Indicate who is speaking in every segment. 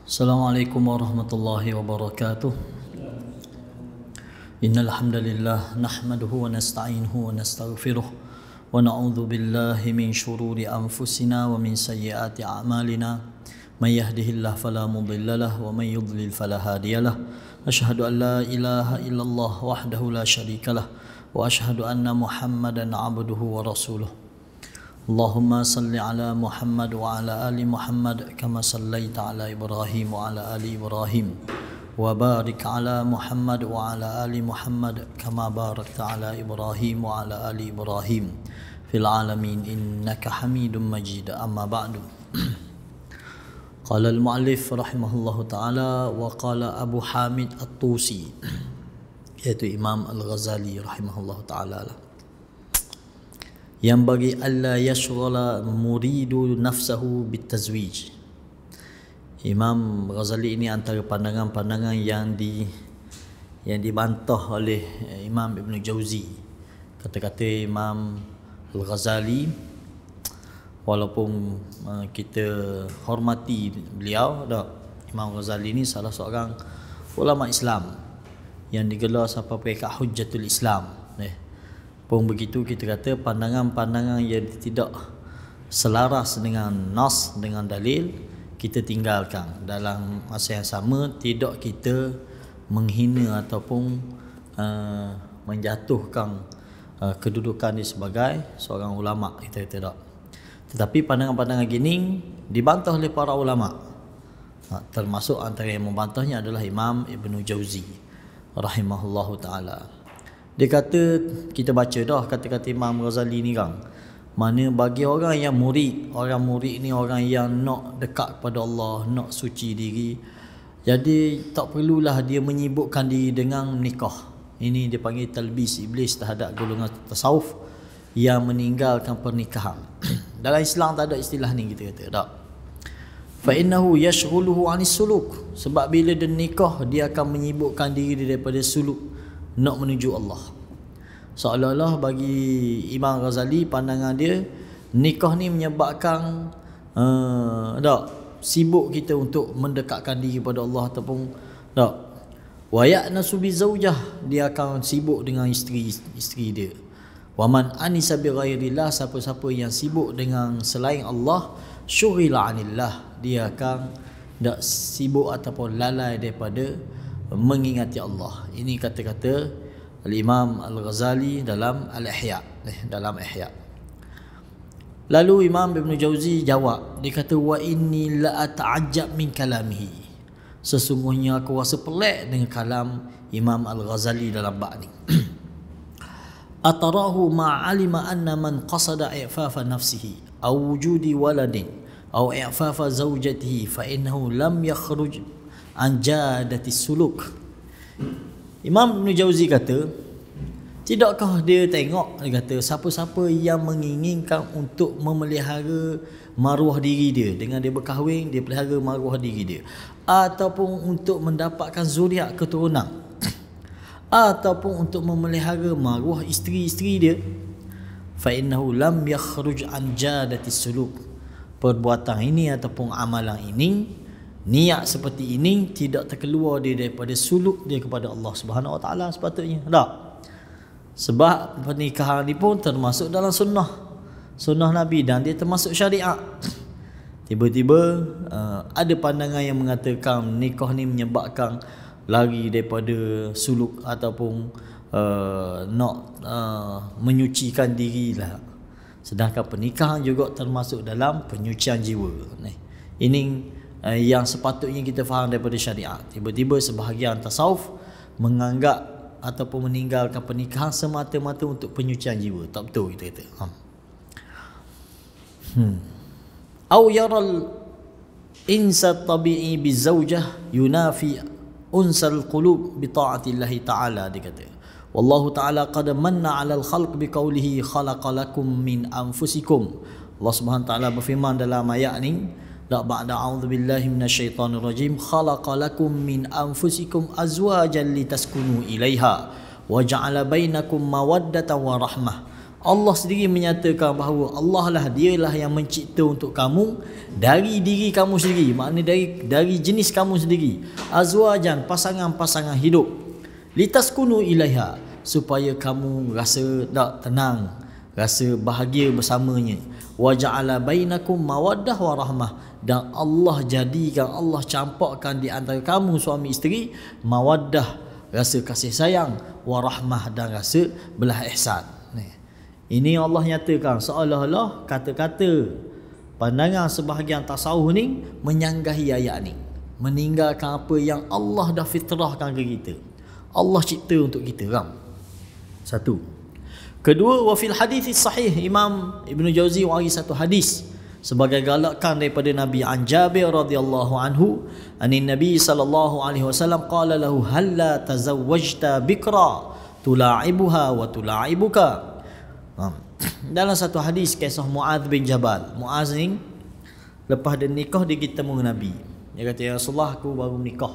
Speaker 1: Assalamualaikum warahmatullahi wabarakatuh. Innal hamdalillah nahmaduhu wa nasta'inuhu wa nastaghfiruh wa na'udzu billahi min shururi anfusina wa min sayyiati a'malina. May yahdihillahu fala mudilla lahu wa may yudlil fala hadiyalah. Asyhadu an la ilaha illallah wahdahu la syarikalah wa asyhadu anna Muhammadan 'abduhu wa rasuluh. Allahumma salli ala Muhammad wa ala ali Muhammad kama sallaita ala Ibrahim wa ala ali Ibrahim wa barik ala Muhammad wa ala ali Muhammad kama barakta ala Ibrahim wa ala ali Ibrahim fil alamin innaka Hamidum Majid. Amma ba'du. Qala al-mu'allif rahimahullahu ta'ala wa qala Abu Hamid At-Tusi, yaitu Imam Al-Ghazali rahimahullahu ta'ala, yang bagi alla yashghala muridu nafsahu bitazwij. Imam Ghazali ini antara pandangan-pandangan yang dibantah oleh Imam Ibn Jauzi. Kata-kata Imam Al-Ghazali, walaupun kita hormati beliau, Imam Ghazali ini salah seorang ulama Islam yang digelar sampai peringkat Hujjatul Islam. Pun begitu, kita kata pandangan-pandangan yang tidak selaras dengan nas, dengan dalil, kita tinggalkan. Dalam masa yang sama, tidak kita menghina ataupun menjatuhkan kedudukan dia sebagai seorang ulama, kita tidak. Tetapi pandangan-pandangan gini dibantah oleh para ulama. Termasuk antara yang membantahnya adalah Imam Ibn Jauzi rahimahullahu ta'ala. Dia kata, kita baca dah kata-kata Imam Ghazali ni kan, mana bagi orang yang murid, orang murid ni orang yang nak dekat kepada Allah, nak suci diri, jadi tak perlulah dia menyibukkan diri dengan nikah. Ini dia panggil talbis iblis terhadap golongan tasawuf yang meninggalkan pernikahan. Dalam Islam tak ada istilah ni, kita kata tak. Fa innahu yashghuluhu 'anis suluk, sebab bila dia nikah dia akan menyibukkan diri daripada suluk, nak menuju Allah. Seolah-olah bagi Imam Ghazali, pandangan dia, nikah ni menyebabkan sibuk kita untuk mendekatkan diri kepada Allah ataupun wa ya'nasu bi zaujah, dia akan sibuk dengan isteri dia. Wa man anisa bi ghairillah, siapa-siapa yang sibuk dengan selain Allah, syughila 'anillah, dia akan sibuk ataupun lalai daripada mengingati Allah. Ini kata-kata Al-Imam Al-Ghazali dalam Al-Ihya, dalam Ihya. Lalu Imam Ibn Jauzi jawab, dia kata, wa inni la ata'ajjab min kalamihi, sesungguhnya aku rasa pelik dengan kalam Imam Al-Ghazali dalam bab ni. Atarahu ma'alima anna man qasada i'fafa nafsihi aw wujudi waladin aw i'fafa zawjatihi fa innahu lam yakhruj an jadati suluk. Imam Ibn Jauzi kata, tidakkah dia tengok, dia kata, siapa-siapa yang menginginkan untuk memelihara maruah diri dia, dengan dia berkahwin, dia pelihara maruah diri dia, ataupun untuk mendapatkan zuriat keturunan, ataupun untuk memelihara maruah isteri-isteri dia, fa innahu lam yakhruj an jadati suluk, perbuatan ini ataupun amalan ini, niat seperti ini tidak terkeluar dia daripada suluk dia kepada Allah Subhanahu Wa Taala sepatutnya. Tak? Sebab pernikahan ni pun termasuk dalam sunnah Nabi, dan dia termasuk syariat. Tiba-tiba ada pandangan yang mengatakan nikah ni menyebabkan lari daripada suluk ataupun nak menyucikan diri lah. Sedangkan pernikahan juga termasuk dalam penyucian jiwa. Ini yang sepatutnya kita faham daripada syariat. Tiba-tiba sebahagian tasawuf menganggap ataupun meninggalkan pernikahan semata-mata untuk penyucian jiwa. Tak betul, kita kata. Au yaral insa tabi'i bizaujah yunafi unsal qulub bi ta'atillahi ta'ala, dia kata. Wallahu ta'ala qad manna 'alal khalq biqaulihi khalaqalakum min anfusikum. Allah Subhanahu wa taala berfirman dalam ayat ni, ba'da a'udzubillahi minasyaitonir rajim, khalaqalakum min anfusikum azwajan litaskunu ilaiha wa ja'ala bainakum mawaddatan wa rahmah. Allah sendiri menyatakan bahawa Allah lah, dialah yang mencipta untuk kamu dari diri kamu sendiri, maknanya dari jenis kamu sendiri, azwajan, pasangan-pasangan hidup, litaskunu ilaiha, supaya kamu rasa tak tenang, rasa bahagia bersamanya, wa ja'ala bainakum mawaddah wa rahmah, dan Allah jadikan, Allah campakkan di antara kamu suami isteri mawaddah, rasa kasih sayang, wa rahmah, dan rasa belah ihsan. Ini Allah nyatakan, seolah-olah kata-kata pandangan sebahagian tasawuf ni menyanggahi ayat ni, meninggalkan apa yang Allah dah fitrahkan ke kita, Allah cipta untuk kita kan. Satu. Kedua, wa fil hadis sahih, Imam Ibnu Jauzi wari satu hadis sebagai galakan daripada Nabi, an Jabir radhiyallahu anhu anin Nabi sallallahu alaihi wasallam qala lahu halla tazawwajta bikra tula'ibuha wa tula'ibuka. Dalam satu hadis kisah Muaz bin Jabal, Muaz ni lepas dia nikah dia pergi temu Nabi, dia kata, ya Rasulullah, aku baru nikah.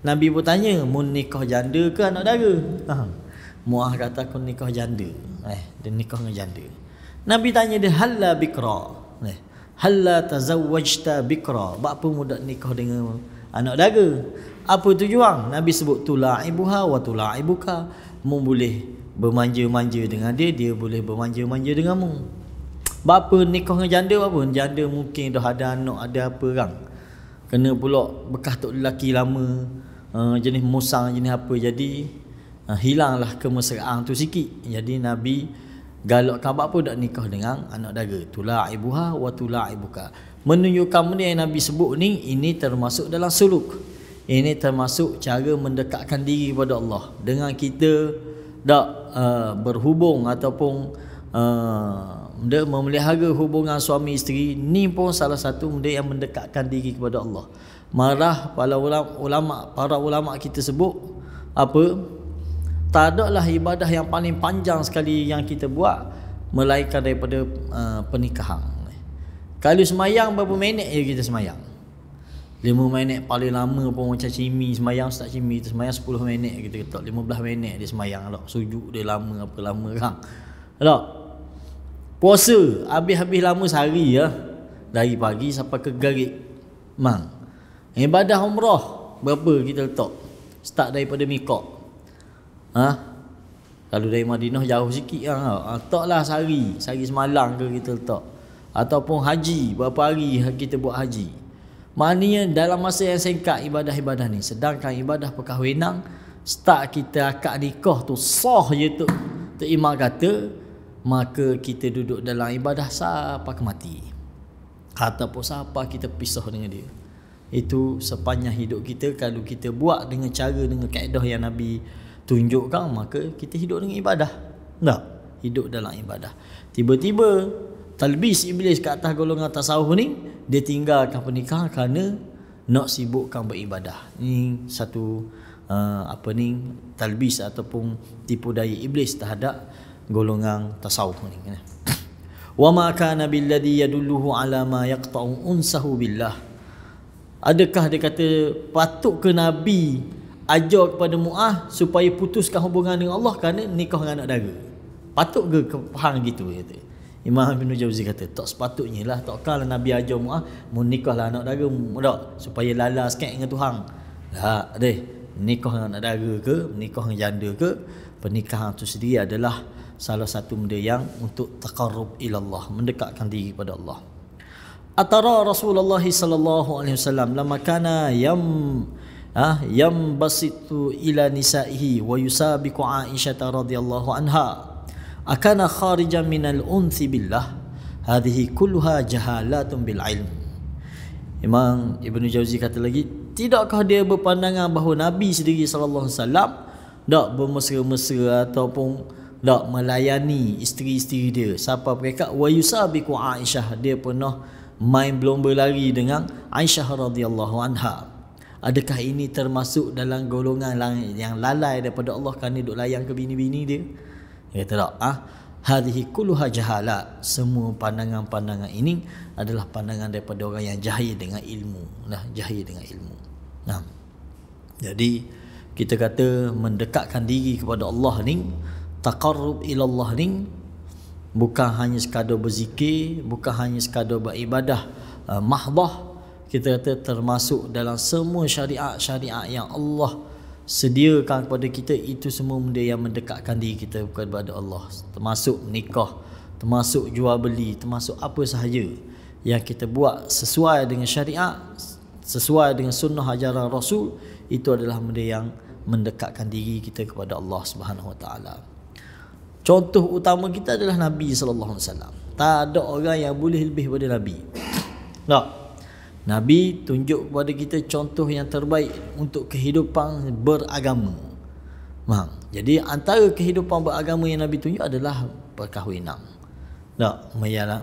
Speaker 1: Nabi pun tanya, mun nikah janda ke anak dara? Muaz kata, aku nikah janda. Dia nikah dengan janda. Nabi tanya dia, halla bikra, halla tazawwajta bikra, apa mudak nikah dengan anak dara? Apa tujuan? Nabi sebut tula'ibuha wa tula'ibuka, mu boleh bermanja-manja dengan dia, dia boleh bermanja-manja denganmu. Bapa nikah dengan janda apa? Janda mungkin dah ada anak, ada apa kan, kena pula bekas tok lelaki lama, jenis musang, jenis apa, jadi hilanglah kemesraan tu sikit. Jadi Nabi galakkan bapa dak nikah dengan anak dara, tula'ibuha wa tula'ibuka, menunjukkan benda yang Nabi sebut ni, ini termasuk dalam suluk, ini termasuk cara mendekatkan diri kepada Allah. Dengan kita dak berhubung ataupun memelihara hubungan suami isteri, ni pun salah satu benda yang mendekatkan diri kepada Allah. Marah para ulama kita sebut apa, tak adalah ibadah yang paling panjang sekali yang kita buat melainkan daripada pernikahan. Kalau semayang berapa minit je kita semayang? 5 minit paling lama pun, macam cimi semayang, start cimi tu semayang 10 minit kita kata, 15 minit dia semayang lah, sujud dia lama apa lama kan. Tak? Puasa habis-habis lama sehari ya, dari pagi sampai ke garik. Ibadah umrah berapa kita letak? Start daripada miqat. Kalau dari Madinah jauh sikit kan, letaklah sehari semalam ke kita letak. Ataupun haji, berapa hari kita buat haji. Maknanya dalam masa yang singkat ibadah-ibadah ni. Sedangkan ibadah perkahwinan, start kita akad nikah tu sah je tu imam kata, maka kita duduk dalam ibadah sampai ke mati, ataupun sampai kita pisah dengan dia. Itu sepanjang hidup kita. Kalau kita buat dengan cara, dengan kaedah yang Nabi tunjukkan, maka kita hidup dengan ibadah. Tak? Hidup dalam ibadah. Tiba-tiba talbis iblis ke atas golongan tasawuf ni, dia tinggalkan pernikahan kerana nak sibukkan beribadah. Ini satu talbis ataupun tipu daya iblis terhadap golongan tasawuf ni. Wa ma kana billadhi yadulluhu ala ma yaqta'u unsahu billah. Adakah dia kata patut ke Nabi ajar kepada Muaz supaya putuskan hubungan dengan Allah kerana nikah dengan anak dara? Patut ke faham gitu dia kata? Imam Ibnu Jauzi kata, tak sepatutnya lah. Takkanlah Nabi ajar Muaz nikahlah anak dara tak, supaya lala sikit dengan Tuhan. Tak deh, nikah dengan anak dara ke, nikah dengan janda ke, pernikahan itu sendiri adalah salah satu benda yang untuk taqarrub ila Allah, mendekatkan diri kepada Allah. Atara Rasulullah sallallahu alaihi wasallam lama kana basitu ila nisaihi wa yusabiqu Aisyah radhiyallahu anha akana kharijan minal unsi billah, hadhihi kulluha jahalatun bil ilm. Imam Ibnu Jauzi kata lagi, tidakkah dia berpandangan bahawa Nabi sendiri sallallahu alaihi wasallam tak bermesra-mesra ataupun tak melayani isteri-isteri dia sampai mereka wa yusabiqu Aisyah, dia pernah main berlomba lari dengan Aisyah radhiyallahu anha. Adakah ini termasuk dalam golongan yang lalai daripada Allah kerana duk layan ke bini-bini dia? Dia kata tak, hadhihi kulluha jahalat, semua pandangan-pandangan ini adalah pandangan daripada orang yang jahil dengan ilmu. Jahil dengan ilmu. Jadi kita kata mendekatkan diri kepada Allah ni taqarrub ila Allah ni bukan hanya sekadar berzikir, bukan hanya sekadar beribadah mahdah. Kita kata termasuk dalam semua syariat-syariat yang Allah sediakan kepada kita, itu semua benda yang mendekatkan diri kita kepada Allah. Termasuk nikah, termasuk jual beli, termasuk apa sahaja yang kita buat sesuai dengan syariat, sesuai dengan sunnah ajaran Rasul, itu adalah benda yang mendekatkan diri kita kepada Allah Subhanahu Wa Taala. Contoh utama kita adalah Nabi sallallahu alaihi wasallam. Tak ada orang yang boleh lebih daripada Nabi. Tak. Nabi tunjuk kepada kita contoh yang terbaik untuk kehidupan beragama. Faham? Jadi antara kehidupan beragama yang Nabi tunjuk adalah perkahwinan. Tak,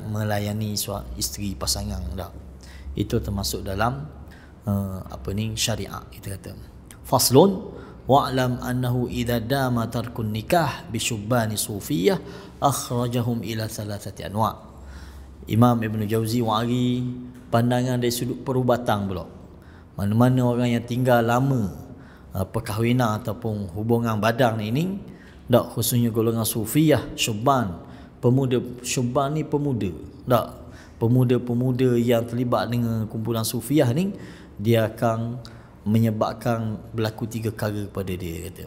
Speaker 1: melayani isteri pasangan. Tak. Itu termasuk dalam syariat kita kata. Faslun wa'lam annahu idza dama tarkun nikah bi syubbani sufiyah akhrajahum ila thalathati anwa'. Imam Ibn Jauzi wari pandangan dari sudut perubatan pula. Mana-mana orang yang tinggal lama perkahwinan ataupun hubungan badan ini, tak, khususnya golongan sufiyah, syubban, pemuda. Syubban ni pemuda, tak, pemuda-pemuda yang terlibat dengan kumpulan sufiyah ni, dia akan menyebabkan berlaku 3 perkara kepada dia, kata.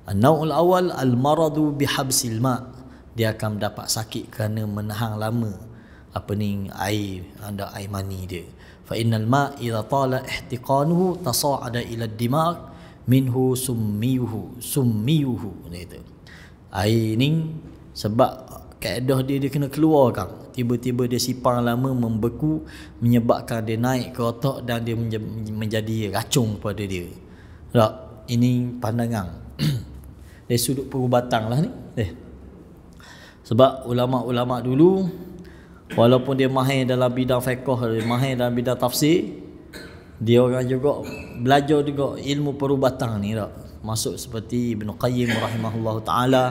Speaker 1: An-naw'ul awal al-maradu bihabsil ma', dia akan mendapat sakit kerana menahan lama air mani dia. Fa innal ma' idza tala ihtiqanuhu tasa'ada ila ad-dimag minhu summiyuhu kata. Air ni sebab kaedah dia kena keluarkan, tiba-tiba dia sipang lama membeku, menyebabkan dia naik ke otak dan dia menjadi racun pada dia. Tak, ini pandangan dari sudut perubatan lah ni. Sebab ulama-ulama dulu, walaupun dia mahir dalam bidang fiqh, mahir dalam bidang tafsir, dia orang juga belajar juga ilmu perubatan ni tak. Masuk seperti Ibn Qayyim rahimahullah ta'ala.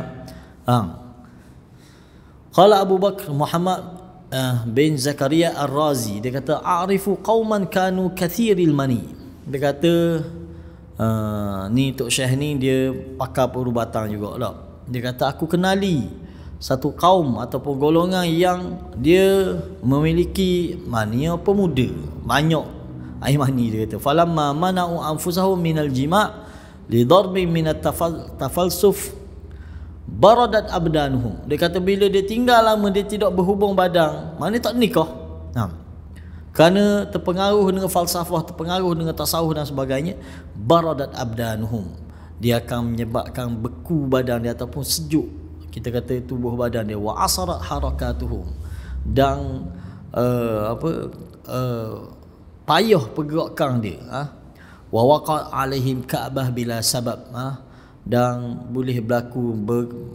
Speaker 1: Qala Abu Bakr Muhammad bin Zakaria Ar-Razi, dia kata a'rifu qauman kanu kathiril mani. Dia kata ni Tok Syekh ni dia pakar perubatan juga tak. Dia kata aku kenali satu kaum ataupun golongan yang dia memiliki mania pemuda, banyak air mani. Dia kata falamma mana'u anfusahum minal jima' li darbin minat tafalsuf baradat abdanuhum. Dia kata bila dia tinggal lama dia tidak berhubung badan, mana tak nikah, kerana terpengaruh dengan falsafah, terpengaruh dengan tasawuf dan sebagainya, baradat abdanuhum, dia akan menyebabkan beku badan dia ataupun sejuk, kita kata tubuh badan dia. Wa asarat harakatuhum, dan payah pergerakan dia. Wa waqa alaihim ka'bah bila sabab, dan boleh berlaku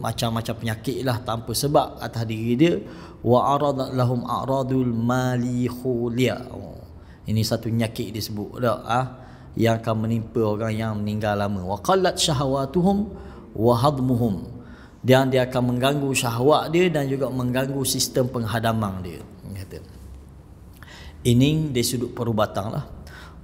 Speaker 1: macam-macam penyakit lah tanpa sebab atas diri dia. Wa aradat lahum a'radul malihulia, ini satu penyakit disebut tak, yang akan menimpa orang yang meninggal lama. Wa qallat syahawatuhum wa hadmuhum, dan dia akan mengganggu syahwat dia dan juga mengganggu sistem penghadaman dia. Ini dari sudut perubatan lah.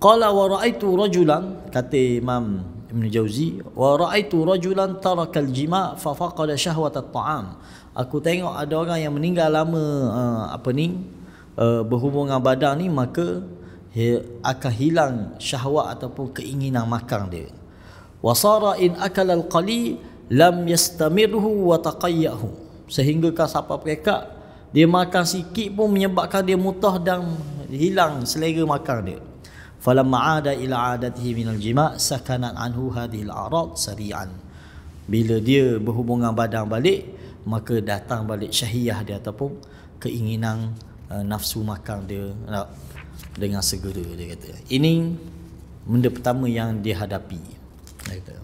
Speaker 1: Qala wa ra'aitu rajulan, kata Imam Ibn Jauzi, wa ra'aitu rajulan taraka al-jima' fa faqada syahwat at-ta'am. Aku tengok ada orang yang meninggal lama berhubungan badan ni, maka akan hilang syahwat ataupun keinginan makan dia. Wa sara in akala al-qali lam yastamirhu wa taqayyahu, sehingga sampai perekat dia makan sikit pun menyebabkan dia mutah dan hilang selera makan dia. Falamma ada ila adatihi minal jima' sakanat anhu hadhil a'rad sari'an. Bila dia berhubungan badan balik, maka datang balik syahiyah dia ataupun keinginan nafsu makan dia dengan segera, dia kata. Ini benda pertama yang dia hadapi. Dia kata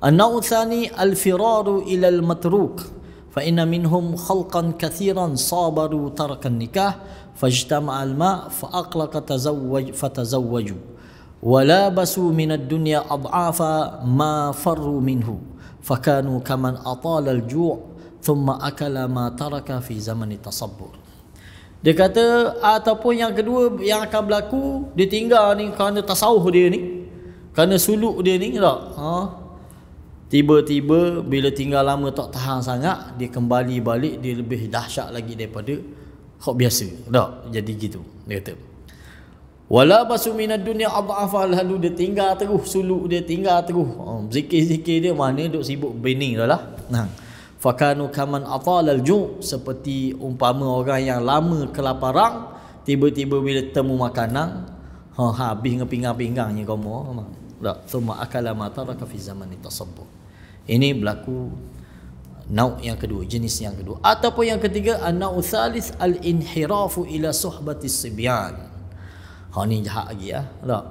Speaker 1: an-naw' tsani al-firaru ila al-matruk fa inna minhum khalqan kathiran sabaru tarakan nikah fajtama al-ma' fa aqlaqa fatazawwaju wa labasu min ad-dunya ad'afa ma farru minhu fakanu kaman atala al-ju' thumma akala ma taraka fi zaman tasabbur. Dia kata ataupun yang kedua yang akan berlaku, dia tinggal ni kerana tasawuf dia ni, kerana suluk dia ni tak, Tiba-tiba bila tinggal lama tak tahan sangat, dia kembali balik, dia lebih dahsyat lagi daripada hak biasa. Tak? Jadi gitu. Dia kata. Wala basu minad dunya adhafa, lalu dia tinggal terus suluk dia, tinggal terus. Zikir-zikir dia mana duk sibuk bening dah lah. Fakanu kaman atalal ju', seperti umpama orang yang lama kelaparan, tiba-tiba bila temu makanan, habis ngepinggang-pinggangnya kamu. Tak? Thumma akala ma taraka fi zamani tasabbuh. Ini berlaku nau' yang kedua, jenis yang kedua. Ataupun yang ketiga, an-nau' thalith al-inhirafu ila suhbatis sibyan. Ni jahat lagi ya. Tak?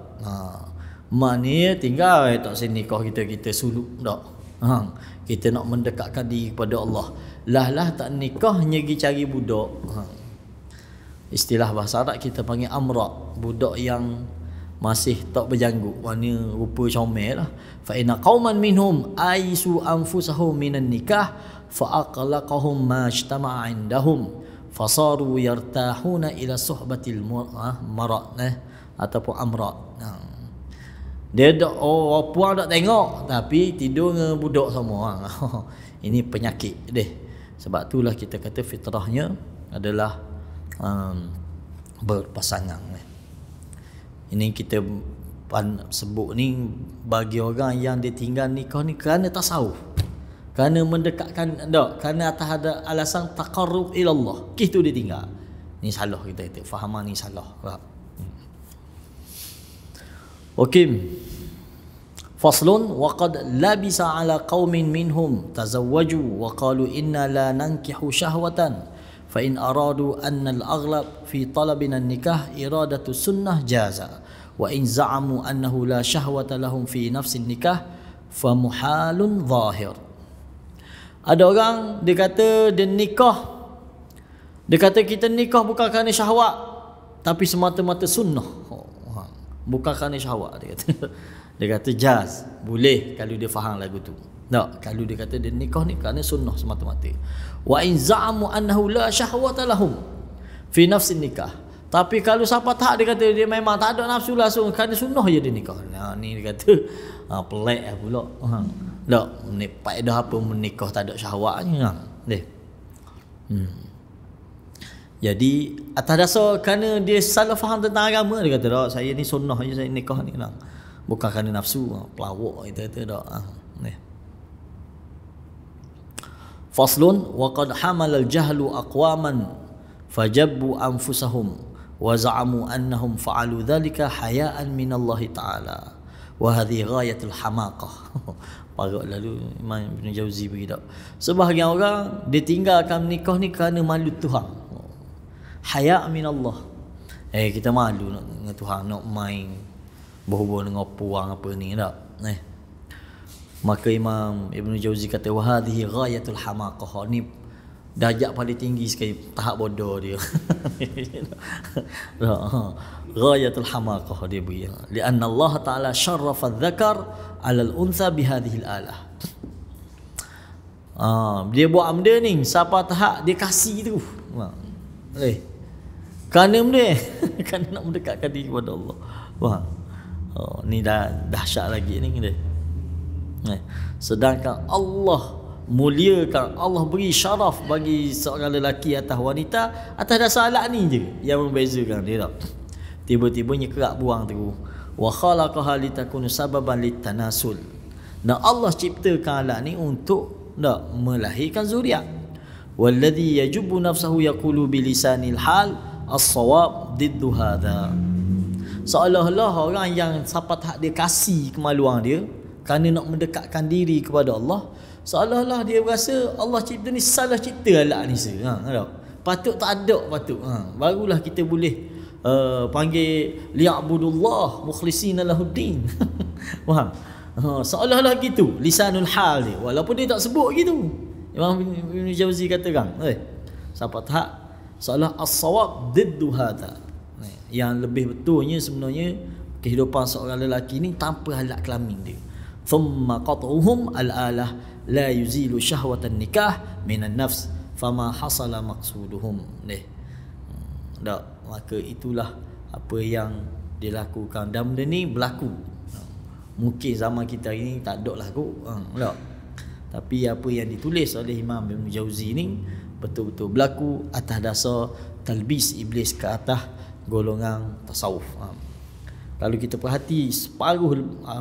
Speaker 1: Mana tinggal tak sini kau kita suluk tak? Kita nak mendekatkan diri kepada Allah. Lah tak nikah pergi cari budak. Istilah bahasa Arab kita panggil amrak, budak yang masih tak berjanggut, mana rupa comel lah. Fa inna qauman minhum aisu anfusahum minan nikah fa aqlaqahum ma ijtama'a indahum fasaru yartahuna ila suhbatil marat ataupun amrat. Dia dak puan dak tengok tapi tidur dengan budak semua. Ini penyakit deh. Sebab itulah kita kata fitrahnya adalah berpasangan. Ini kita sebut ni bagi orang yang ditinggal nikah ni kerana tasawuf, kerana mendekatkan, tak, kerana atas ada alasan taqarrub ila Allah, gitu dia tinggal. Ni salah, kita kata fahaman ni salah. Okey. Faslun wa qad labisa ala qaumin minhum tazawwaju wa qalu inna la nankihu syahwatan fa in aradu anna al-aghlab fi talabina an-nikah iradatu sunnah jaza wa in za'amu annahu la syahwata lahum fi nafsi an-nikah fa muhalun zahir. Ada orang dia kata dia nikah, dia kata kita nikah bukan kerana syahwat tapi semata-mata sunnah, bukan kerana syahwat. Dia kata jaz, boleh kalau dia faham lagu tu. Tak, kalau dia kata dia nikah ni kerana sunnah semata-mata. Wa in za'amu annahu la syahwata lahum fi nafsi nikah. Tapi kalau siapa tak, dia kata dia memang tak ada nafsu langsung, kerana sunnah je dia nikah. Ni dia kata pelik lah pula. Tak, faedah apa menikah tak ada syahwatnya. Jadi atas dasar kerana dia salah faham tentang agama, dia kata tak, saya ni sunnah je saya nikah ni lah, bukan kerana nafsu pelawak kita kata tak. Faslun wa qad hamala al-jahlu aqwaman fajabbu anfusahum wa za'amu annahum fa'alu dhalika haya'an min Allah Ta'ala wa hadhihi ghayatul hamaqah. Parut lalu Imam Ibn Jauzi beritahu, sebahagian orang dia tinggalkan nikah ni kerana malu Tuhan. Haya' min Allah. Kita malu nak dengan Tuhan, nak main berhubung dengan puang apa ni tak. Maka Imam Ibn Jauzi kata wa hadhihi ghayatul hamaqah. Ni darjat paling tinggi sekali, tahap bodoh dia. Ghayatul hamaqah dia beri. Lianna Allah Ta'ala syarrafa adh-dhakar 'ala al-untha bihadhihi al-alah. Dia buat benda ni siapa tahap dia kasih tu. Kerana benda kerana nak mendekatkan diri kepada Allah. Ni dah dahsyat lagi ni dia. Sedangkan Allah muliakan, Allah beri syaraf bagi seorang lelaki atas wanita atas dasar alat ni je yang membezakan dia tak. Tiba-tibanya kerak buang tu. Wa khalaqaha litakunu sababan litanasul. Dan Allah ciptakan alat ni untuk tak melahirkan zuriat. Walladhi yajubu nafsahu yaqulu bilisanil hal as-sawab diddu hadha. Seolah-olah orang yang siapa tak dia kasih kemaluan dia kerana nak mendekatkan diri kepada Allah, seolah-olah dia rasa Allah cipta ni salah cipta alat ni patut tak ada patut. Barulah kita boleh panggil liya'budullah mukhlisina lahuddin. Faham? Seolah-olah gitu lisanul hal dia, walaupun dia tak sebut gitu. Imam Ibn Jauzi katakan siapa tak seolah as-sawab diddu hadha. Yang lebih betulnya sebenarnya kehidupan seorang lelaki ni tanpa alat kelamin dia. Thumma qat'uhum al-alah la yuzilu syahwatan nikah minan nafs fama hasala maqsuduhum. Tak, maka itulah apa yang dilakukan dan benda ni berlaku. Mungkin zaman kita ini tak ada lah kot. Tak. Tapi apa yang ditulis oleh Imam Ibn Jauzi ni betul-betul berlaku atas dasar talbis iblis ke atas golongan tasawuf. Kalau kita perhati separuh,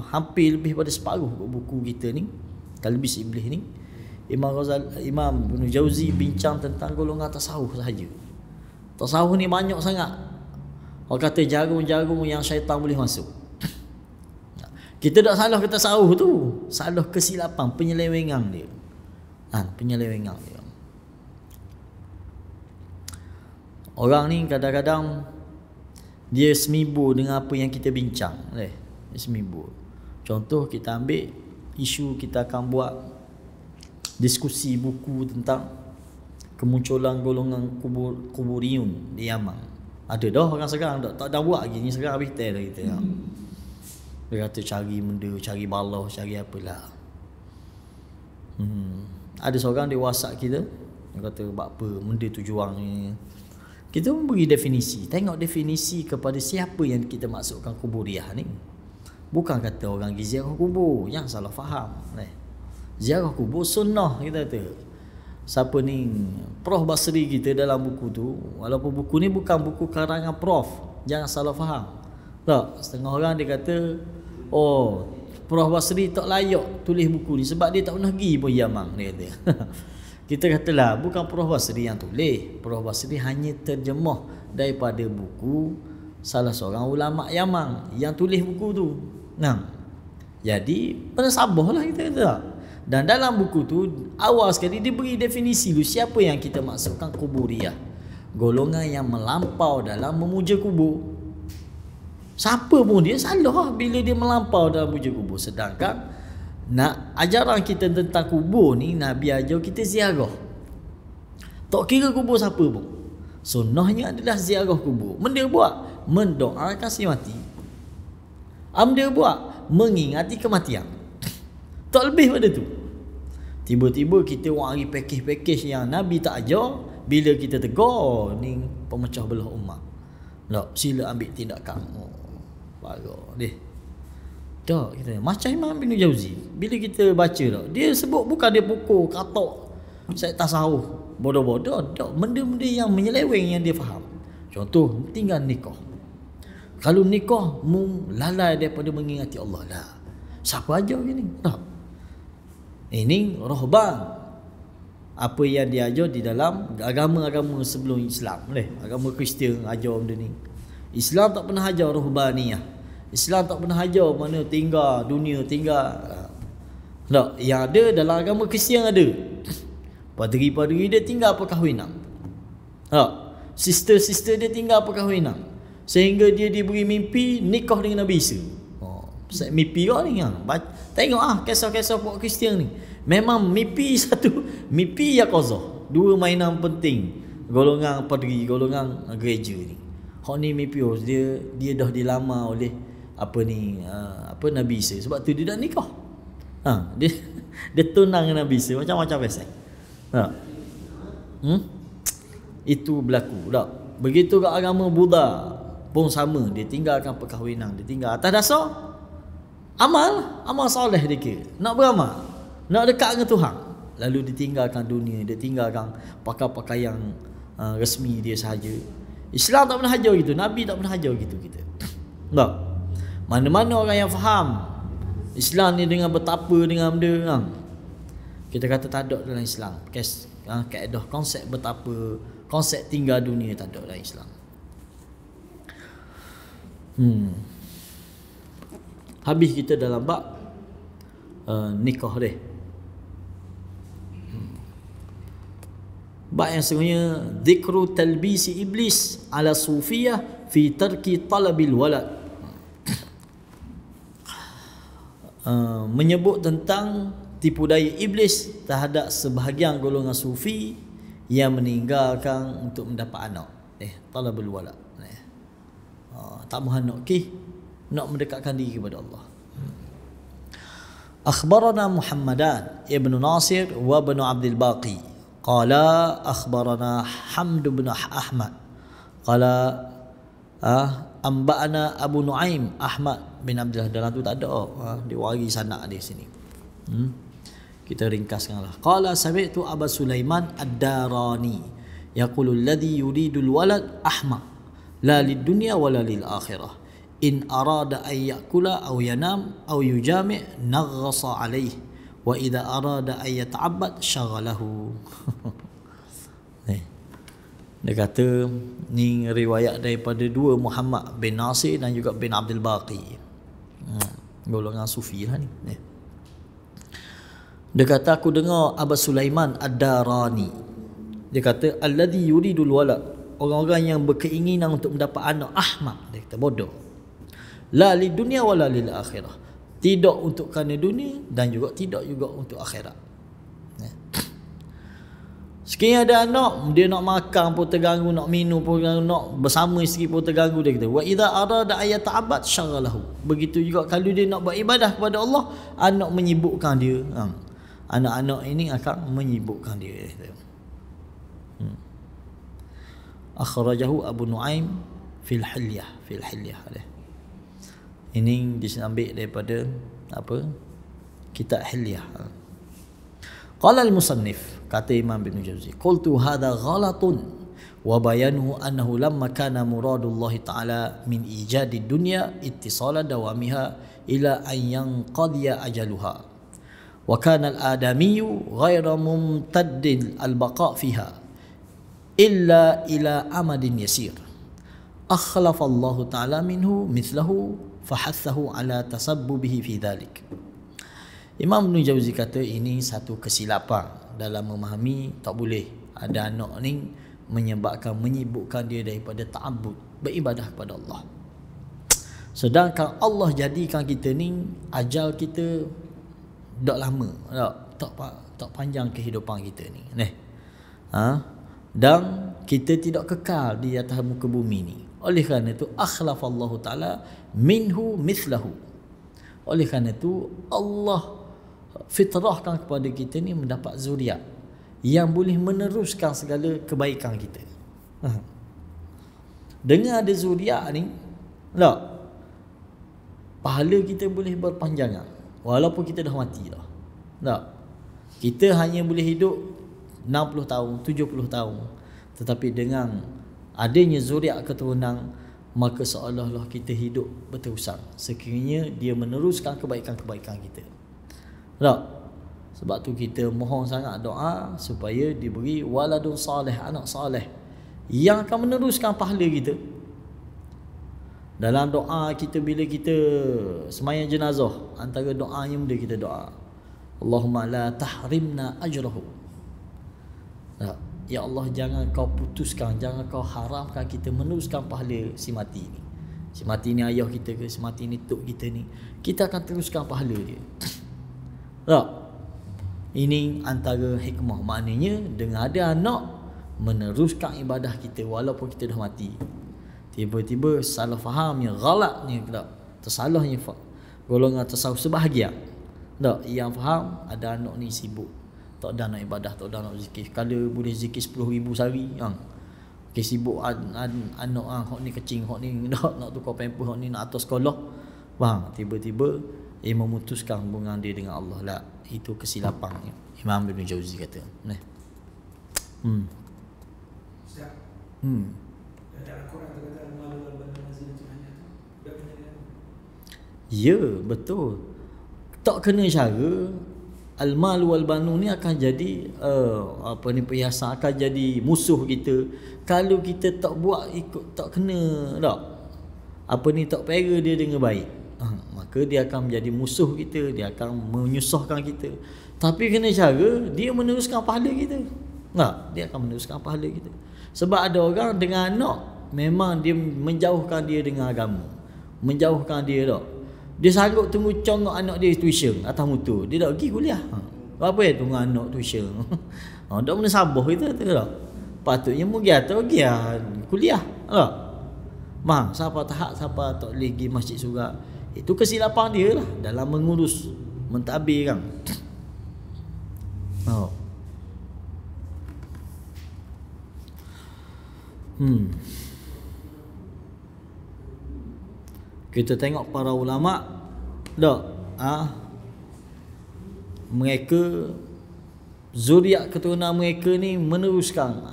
Speaker 1: hampir lebih pada separuh buku kita ni, talbis iblis ni, Imam Ibn Jauzi bincang tentang golongan tasawuf sahaja. Tasawuf ni banyak sangat. Orang kata jarum-jarum yang syaitan boleh masuk. Kita tak salah ke tasawuf tu, salah kesilapan, penyelewengan dia. Penyelewengan dia. Orang ni kadang-kadang dia semibur dengan apa yang kita bincang. Dia semibur. Contoh kita ambil isu, kita akan buat diskusi buku tentang kemunculan golongan kuburiyun di Yaman. Ada dah orang sekarang tak dah buat lagi ni, sekarang habis dah kita. Dia kata cari benda, cari balah, cari apalah. Ada seorang dia WhatsApp kita, dia kata buat apa, benda tujuan ni. Kita pun beri definisi. Tengok definisi kepada siapa yang kita masukkan kuburiah ni. Bukan kata orang pergi ziarah kubur, yang salah faham. Ziarah kubur sunnah, kita kata. Siapa ni? Prof Basri kita dalam buku tu, walaupun buku ni bukan buku karangan Prof, jangan salah faham. Tak, setengah orang dia kata, oh, Prof Basri tak layak tulis buku ni sebab dia tak pernah pergi pun Yaman, dia kata. Kita katalah bukan Prof Basri yang tulis, Prof Basri hanya terjemah daripada buku salah seorang ulama Yaman yang tulis buku tu. Jadi pensabahlah kita kata. Dan dalam buku tu awal sekali dia beri definisi dulu siapa yang kita masukkan kuburiah. Golongan yang melampau dalam memuja kubur. Siapa pun dia salah bila dia melampau dalam memuja kubur. Sedangkan nak ajaran kita tentang kubur ni, Nabi ajar kita ziarah. Tak kira kubur siapa pun. Sunnahnya adalah ziarah kubur. Benda buat mendoakan si mati. Benda buat mengingati kematian. Tak lebih pada tu. Tiba-tiba kita wari pakej-pakej yang Nabi tak ajar, bila kita tegur ni pemecah belah umat. Tak, sila ambil tindakan. Parah dia. Tak, kita macam Imam Ibn Jauzi. Bila kita baca tak, dia sebut bukan dia pukul, katok, saya tasawuf, bodoh-bodoh. Tak, benda-benda yang menyeleweng yang dia faham. Contoh, tinggal nikah. Kalau nikah, lalai daripada mengingati Allah lah. Siapa ajar gini? Tak. Ini rohban. Apa yang dia ajar di dalam agama-agama sebelum Islam. Agama Kristian ajar benda ni. Islam tak pernah ajar rohbaniyah. Islam tak pernah ajar mana tinggal dunia, tinggal. Tak, yang ada dalam agama Kristian ada. Padri-padri dia tinggal perkahwinan. Tak, sister-sister dia tinggal perkahwinan. Sehingga dia diberi mimpi nikah dengan Nabi Isa. Mimpi kau ni tengok kisah-kisah puak Kristian ni. Memang mimpi satu, mimpi yaqazah. Dua mainan penting golongan padri, golongan gereja ni. Hak ni mimpi dia dah dilamar oleh Nabi Isa. Sebab tu dia dah nikah. Dia tunang dengan Nabi Isa macam-macam pasal. Itu berlaku tak? Begitu kat agama Buddha pun sama, dia tinggalkan perkahwinan, dia tinggal atas dasar amal soleh dia. Nak beramal, nak dekat dengan Tuhan, lalu ditinggalkan dunia, dia tinggalkan pakaian resmi dia sahaja. Islam tak pernah ajar gitu, Nabi tak pernah ajar gitu kita. Tak. Mana-mana orang yang faham Islam ni dengan betapa dengan benda kita kata tak ada dalam Islam. Kaedah konsep betapa, konsep tinggal dunia tak ada dalam Islam. Habis kita dalam bab nikah deh. Bab yang sebenarnya zikru talbisi iblis ala sufiyah fi tarki talabil walad. Menyebut tentang tipu daya iblis terhadap sebahagian golongan sufi yang meninggalkan untuk mendapat anak. Talabul walad. Tak mahu anak nak mendekatkan diri kepada Allah. Akhbarana Muhammadan ibn Nasir wa ibn Abdul Baqi qala akhbarana Hamd bin Ahmad qala amba'ana Abu Nuaim Ahmad bin Abdullah. Dalam tu tak ada diwari sanad di sini. Kita ringkaskanlah. Qala sami'tu Abu Sulaiman Ad-Darani yaqulu alladhi yuridul walad ahmaq la lid dunya wala lil akhirah. In arada an ya'kula aw yanam aw yujami' naghasa alayhi wa idza arada an yata'abbad syaghalahu. Dia kata ni riwayat daripada dua Muhammad bin Nasir dan juga bin Abdul Baqi. Golongan sufi lah ni. Dia kata aku dengar Abu Sulaiman Ad-Darani. Dia kata alladhi yuridul walad, orang-orang yang berkeinginan untuk mendapat anak ahmak, dia kata bodoh. La lid dunya wala lil akhirah. Tidak untuk kerana dunia dan juga tidak juga untuk akhirat. Sekiranya ada anak, dia nak makan pun terganggu, nak minum pun terganggu, nak bersama isteri pun terganggu, dia kata wa idza arada ayat ta'abbad syaghalahu. Begitu juga kalau dia nak beribadah kepada Allah, anak menyibukkan dia. Anak-anak ini akan menyibukkan dia. Akhrajahu Abu Nuaim fil Hilyah. Ini diambil daripada apa? Kitab Hilyah. Qala al-musannif, kata Imam Ibn Jauzi, qultu hadha ghalatun wa bayanuhu annahu lamma kana muradullah ta'ala min ijadi dunya ittisala dawamiha ila an yanqadiya ajaluha wa kana al-adamiyyu ghayra mumtaddil al-baqa' fiha illa ila amadin yasir akhlafa Allah ta'ala minhu mithlahu fahathahu ala tasabbubihi fi dhalik. Imam Ibn Jauzi kata ini satu kesilapan dalam memahami tak boleh ada anak ni menyibukkan dia daripada ta'abbud, beribadah kepada Allah. Sedangkan Allah jadikan kita ni ajal kita tak lama, tak panjang kehidupan kita ni. Dan kita tidak kekal di atas muka bumi ni. Oleh kerana itu akhlafallahu ta'ala minhu mithlahu. Oleh kerana itu Allah fitrahkan kepada kita ni mendapat zuriat yang boleh meneruskan segala kebaikan kita. Dengan ada zuriat ni, pahala kita boleh berpanjangan walaupun kita dah mati dah. Kita hanya boleh hidup 60 tahun, 70 tahun. Tetapi dengan adanya zuriat keturunan, maka seolah-olah kita hidup berterusan sekiranya dia meneruskan kebaikan-kebaikan kita. Sebab tu kita mohon sangat doa supaya diberi waladun salih, anak salih yang akan meneruskan pahala kita. Dalam doa kita bila kita sembahyang jenazah, antara doa yang mudah kita doa, Allahumma la tahrimna ajrahu. Ya Allah, jangan kau putuskan, jangan kau haramkan kita meneruskan pahala si mati ni. Si mati ni ayah kita ke, si mati ni tok kita ni, kita akan teruskan pahala dia. Ini antara hikmah, maknanya dengan ada anak meneruskan ibadah kita walaupun kita dah mati. Tiba-tiba salah faham yang ghalatnya, tersalahnya golongan tasawuf sebahagian. Yang faham ada anak ni sibuk, tak ada nak ibadah, tak ada nak zikir. Kalau boleh zikir 10,000 sehari, sibuk anak hok ni kecing, hok ni nak tukar pampers, hok ni nak atas sekolah. Tiba-tiba memutuskan hubungan dia dengan Allah. Itu kesilapan Imam Ibn Jauzi kata. Ya, betul. Tak kena cara al-mal wal banun ni akan jadi perhiasan, akan jadi musuh kita kalau kita tak buat ikut, tak kena tak pera dia dengan baik. Maka dia akan menjadi musuh kita, dia akan menyusahkan kita. Tapi kena cara dia meneruskan pahala kita. Dia akan meneruskan pahala kita. Sebab ada orang dengan anak memang dia menjauhkan dia dengan agama, menjauhkan dia dia sanggup tunggu congok anak dia tuition atas motor, dia tak pergi kuliah. Apa yang tunggu anak tuition? Tak boleh sabar kita tu patutnya pergi atau pergi kuliah. Siapa tahap, siapa tak boleh pergi masjid surau. Itu kesilapan dia lah dalam mengurus, mentadbir kan. Kita tengok para ulama mereka zuriat keturunan mereka ni meneruskan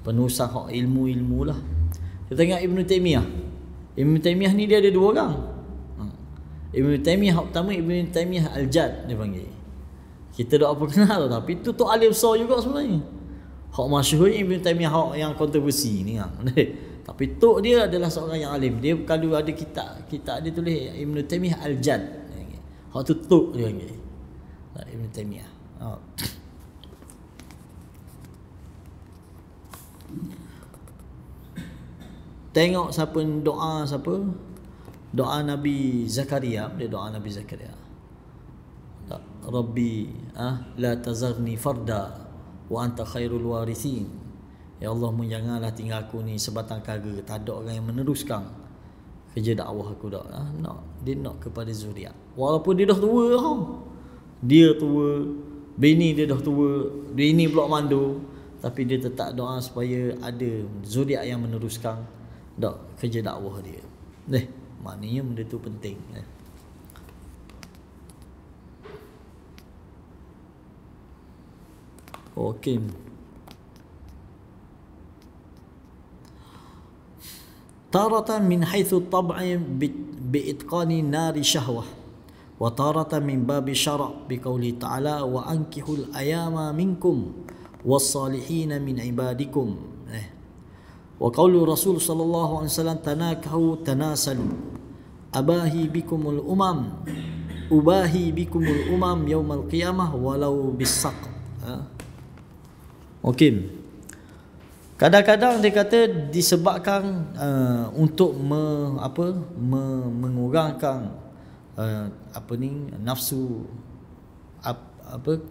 Speaker 1: penerusan hak ilmu-ilmu lah. Kita tengok Ibn Taymiyah. Ibn Taymiyah ni dia ada dua orang. Ibn Taymiyah hak pertama, Ibn Taymiyah Al-Jad dia panggil. Kita tak apa kenal tapi tu alim besar juga sebenarnya. Hak masyhur Ibn Taymiyah hak yang kontroversi ni kan. Tapi tok dia adalah seorang yang alim. Dia kalau ada kitab dia tulis Ibn Taymiyah Al-Jad. Hak tu tok dia panggil. Ibn Taymiyah. Tengok doa Nabi Zakaria, dia doa Nabi Zakaria. Rabbi la tazarni farda wa anta khairul warithin. Ya Allah, janganlah tinggal aku ni sebatang kara, tak ada orang yang meneruskan kerja dakwah aku dah. Dia nak kepada zuriat. Walaupun dia dah tua, dia tua, bini dia dah tua, bini pula mandu, tapi dia tetap doa supaya ada zuriat yang meneruskan kerja dakwah dia. Maknanya benda tu penting. Okey. Taratan min haitsu tab'i bi'itqani nari syahwah wa taratan min babi syara' biqauli ta'ala wa ankihul ayama minkum was-salihin min ibadikum. Wa qaulu Rasul sallallahu alaihi wasallam tanakahu tanasalu ubahi bikumul umam yaumal qiyamah walau bisaq. Okey. Kadang-kadang dia kata disebabkan untuk mengurangkan nafsu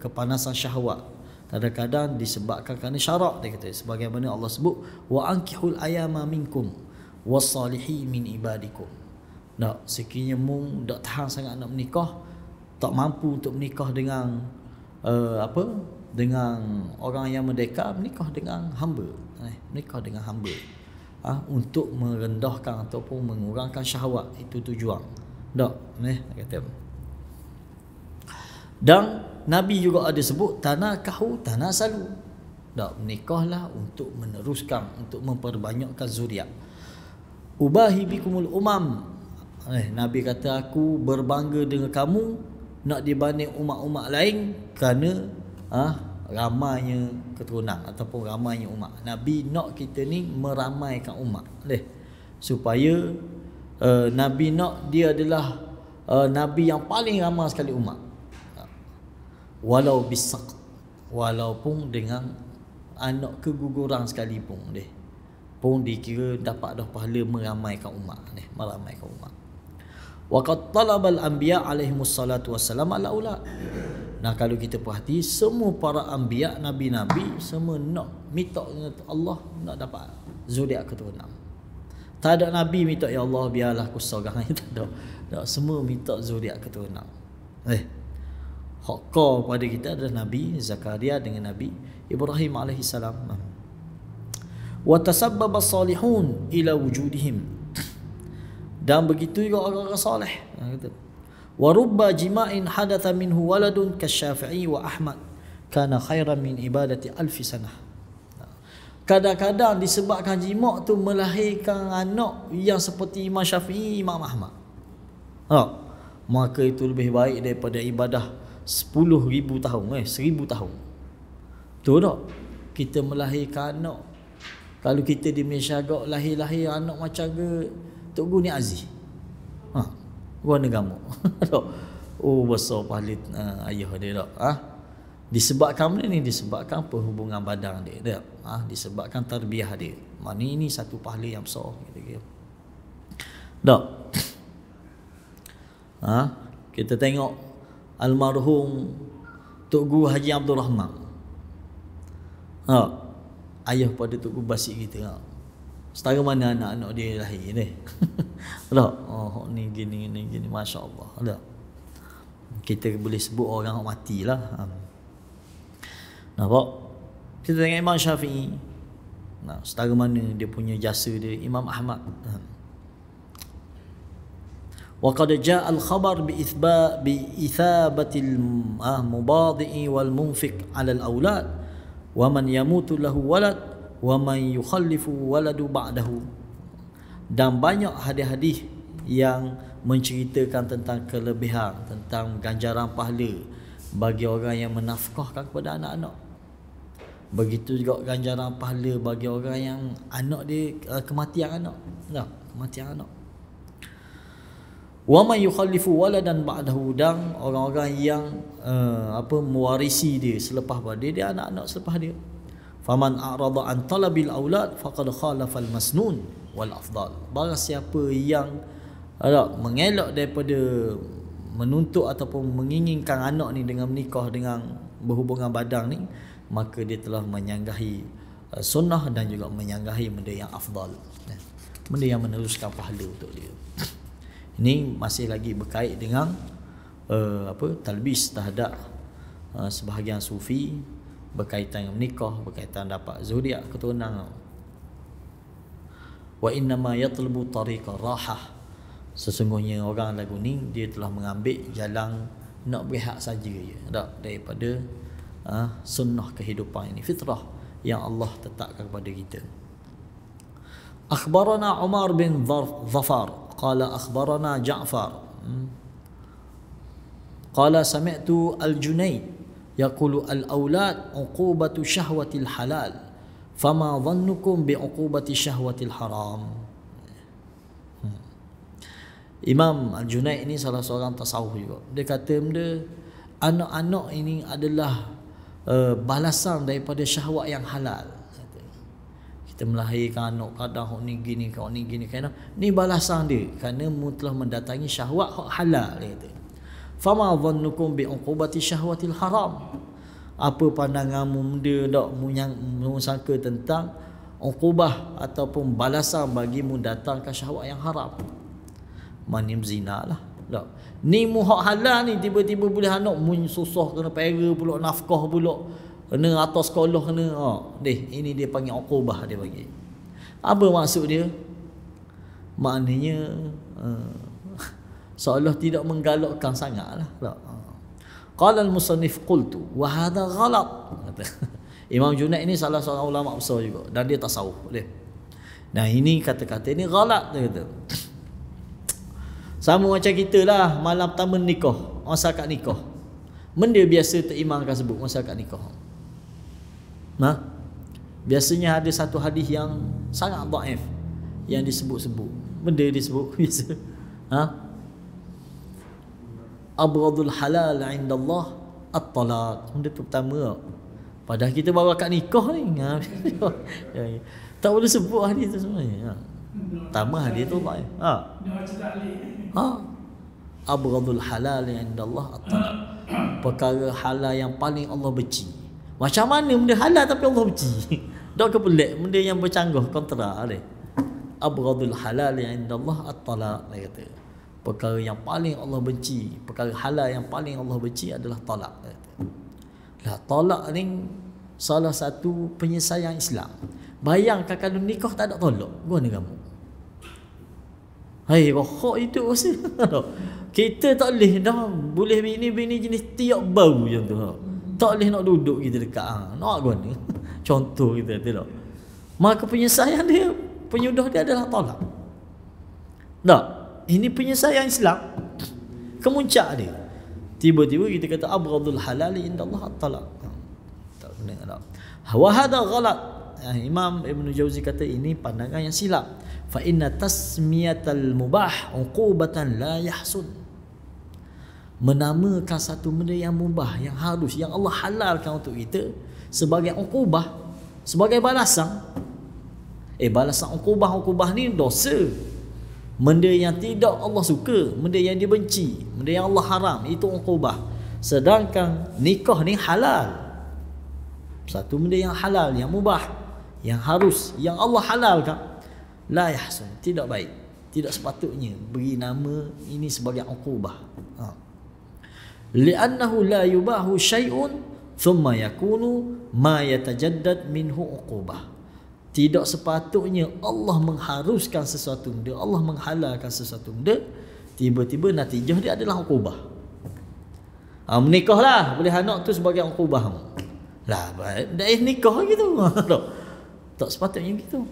Speaker 1: kepanasan syahwat. Kadang-kadang disebabkan kerana syarak, dia kata sebagaimana Allah sebut wa ankihul ayama minkum was-salihin min ibadikum. Sekiranya mung tak tahan sangat nak menikah, tak mampu untuk menikah dengan dengan orang yang merdeka, menikah dengan hamba. Untuk merendahkan ataupun mengurangkan syahwat, itu tujuan. Kata. Dan Nabi juga ada sebut tanakahu tanasalu. Menikahlah untuk meneruskan, untuk memperbanyakkan zuriat. Ubahi bikumul umam. Nabi kata aku berbangga dengan kamu nak dibanding umat-umat lain kerana ramainya keturunan ataupun ramainya umat. Nabi nak kita ni meramaikan umat. Supaya Nabi nak dia adalah Nabi yang paling ramai sekali umat. Walau bisaq, walaupun dengan anak keguguran sekalipun pun dikira dapat dah pahala meramaikan umat. Meramaikan umat. Waqad talabal anbiya alaihimus salatu wassalam ala aulad. Kalau kita perhati, semua para anbiya, nabi-nabi semua nak minta dengan Allah nak dapat zuriat keturunan. Tak ada nabi minta ya Allah biarlah aku seorang. Tak ada. Semua minta zuriat keturunan. Hak pada kita adalah Nabi Zakaria dengan Nabi Ibrahim alaihi salam. Wa tasabbaba salihun ila wujudihim. Dan begitu juga orang-orang soleh. Wa rubba jima'in hadatha minhu waladun kasyafi'i wa Ahmad kana khairan min ibadati alfi sanah. Kadang-kadang disebabkan jima' tu melahirkan anak yang seperti Imam Syafi'i, Imam Ahmad. Maka itu lebih baik daripada ibadah 10,000 tahun, 1,000 tahun. Tu tak? Kita melahirkan anak. Kalau kita di Malaysia agak lahir anak macam ke Tok Guru Ni Aziz. Gua negama. Besar pahala ayah dia tak? Disebabkan benda ni, disebabkan perhubungan badan dia. Disebabkan tarbiyah dia. Mana ini satu pahala yang besar gitu. Tak? Kita tengok almarhum Tok Guru Haji Abdul Rahman. Ayah pada Tok Guru Basik kita. Setara mana anak-anak dia lahir ni. Tak? Ni gini masya-Allah. Tak? Kita boleh sebut orang matilah. Nampak? Kita tengok Imam Syafi'i. Setara mana dia punya jasa dia, Imam Ahmad. Wa qad jaa al-khabar bi ithabati al-mubadi'i wal munfiq 'ala al-aulad wa man yamutu lahu walad wa man yukhallifu waladu ba'dahu. Dan banyak hadis-hadis yang menceritakan tentang kelebihan, tentang ganjaran pahala bagi orang yang menafkahkan kepada anak-anak. Begitu juga ganjaran pahala bagi orang yang anak dia kematian anak. Kematian anak. Wa man yukhallifu waladan ba'dahu, dan orang-orang yang mewarisi dia selepas dia anak-anak selepas dia. Faman a'rada an talabil aulad faqad khalafa al-masnun wal afdal. Barang siapa yang mengelak daripada menuntut ataupun menginginkan anak ni dengan menikah, dengan berhubungan badan ni, maka dia telah menyanggahi sunnah dan juga menyanggahi benda yang afdal, benda yang meneruskan pahala untuk dia. Ini masih lagi berkait dengan talbis terhadap sebahagian sufi berkaitan dengan menikah, berkaitan dapat zuriat keturunan. Wa innama yatlubu tariqa rahah. Sesungguhnya orang lagu ni dia telah mengambil jalan nak berehat saja je, daripada sunnah kehidupan ini, fitrah yang Allah tetapkan kepada kita. Akhbarana Umar bin Zafar qala akhbarana Ja'far qala sami'tu al-Junayd yaqulu al-aulad uqubatu syahwatil halal fama dhannukum bi uqubati syahwatil haram. Imam Al-Junayd ini salah seorang tasawuf juga. Dia kata benda anak-anak ini adalah balasan daripada syahwat yang halal. Kita melahirkan anak kadang ni gini, kau ni gini, kerana ni balasan dia kerana mu telah mendatangi syahwat halal, dia kata. Fama dhannukum bi uqubati syahwatil haram. Apa pandanganmu dia dak sangka tentang uqubah ataupun balasan bagi mu datangkan syahwat yang haram? Manim zina lah. Ni mu hak halal ni tiba-tiba boleh anak mu susah kena pera pula, nafkah pula, kena atas sekolah kena. Ini dia panggil uqubah dia bagi. Apa maksud dia? Maknanya seolah tidak menggalakkan sangatlah. Qala al-musannif qultu wa hadha ghalat. Imam Junayd ini salah seorang ulama besar juga dan dia tasawuf dia. Nah, ini kata-kata ini ghalat, dia kata. Sama macam kita lah, malam pertama nikah, masa akad nikah. Benda biasa terimamkan sebut masa akad nikah. Biasanya ada satu hadis yang sangat dhaif yang disebut-sebut. Benda disebut biasa. Abghadul halal 'inda Allah at-talaq. Benda tu pertama. Padahal kita baru akad nikah ni. Tak boleh sebut hadis tu sebenarnya. Pertama hadis tu dhaif. Abghadul halal 'inda Allah at-talaq. Perkara halal yang paling Allah benci. Macam mana benda halal tapi Allah benci? Dak ke pelik, benda yang bercanggah kontra dia. Abghadul halal 'inda Allah at-talaq, dia kata. Perkara yang paling Allah benci, perkara halal yang paling Allah benci adalah talak. Lah, talak ni salah satu penyelesaian Islam. Bayangkan kalau nikah tak ada talak, gimana kamu? Hai, hak itu rasa. Kita tak boleh dah, boleh bini jenis tiap bau macam tu. Tak boleh nak duduk kita dekat. Nak gimana? Contoh kita tidak. Maka penyelesaian dia, penyudah dia adalah talak. Tak? Ini penyelesaian Islam. Kemuncak dia. Tiba-tiba kita kata abghadul halal indallah at-talaq. Tak benar tak. Wa hadha ghalat. Imam Ibn Jauzi kata ini pandangan yang silap. Fa inna tasmiyatal mubah uqubatan la yahsun. Menamakan satu benda yang mubah, yang harus, yang Allah halalkan untuk kita sebagai uqubah, sebagai balasan. Balasan uqubah ni dosa. Benda yang tidak Allah suka, benda yang dibenci, benda yang Allah haram, itu uqubah. Sedangkan nikah ni halal. Satu benda yang halal, yang mubah, yang harus, yang Allah halalkan. La yahsun, tidak baik. Tidak sepatutnya beri nama ini sebagai uqubah. Li'annahu la yubahu syai'un thumma yakunu ma yatajaddad minhu uqubah. Tidak sepatutnya Allah mengharuskan sesuatu benda, Allah menghalalkan sesuatu benda, tiba-tiba natijah dia adalah uqubah. Menikahlah boleh anak tu sebagai uqubah. Lah dah nikah gitu. Tak sepatutnya gitu.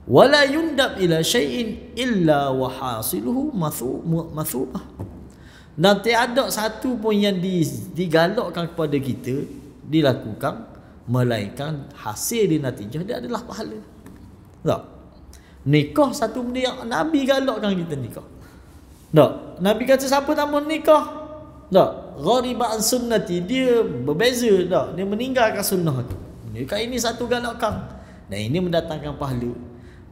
Speaker 1: Wala yundab ila syai'in illa wa hasiluhu mathubah. Dan tiada satu pun yang digalakkan kepada kita dilakukan melainkan hasil di natijah dia adalah pahala. Tak? Nikah satu benda yang Nabi galakkan kita nikah. Tak? Nabi kata siapa tak mau nikah? Tak? Ghariba an sunnati, dia berbeza tak? Dia meninggalkan sunnah tu. Nikah ini satu galakkan. Dan ini mendatangkan pahala.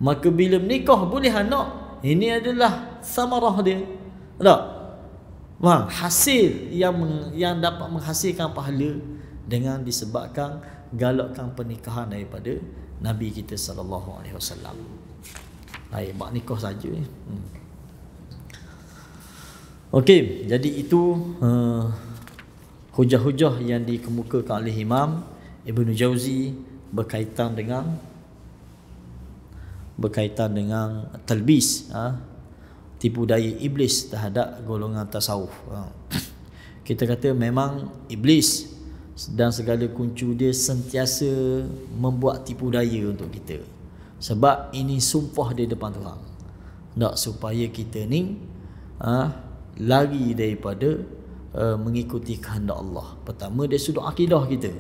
Speaker 1: Maka bila menikah boleh anak, ini adalah samarah dia. Tak? Hasil yang dapat menghasilkan pahala dengan disebabkan galakkan pernikahan daripada Nabi kita sallallahu alaihi wasallam. Bak nikah saja. Okey, jadi itu hujah-hujah yang dikemukakan oleh Imam Ibnu Jauzi berkaitan dengan talbis, tipu daya iblis terhadap golongan tasawuf. Kita kata memang iblis dan segala kuncu dia sentiasa membuat tipu daya untuk kita. Sebab ini sumpah di depan Tuhan. Tak supaya kita ni lari daripada mengikuti kehendak Allah. Pertama dari sudut akidah kita.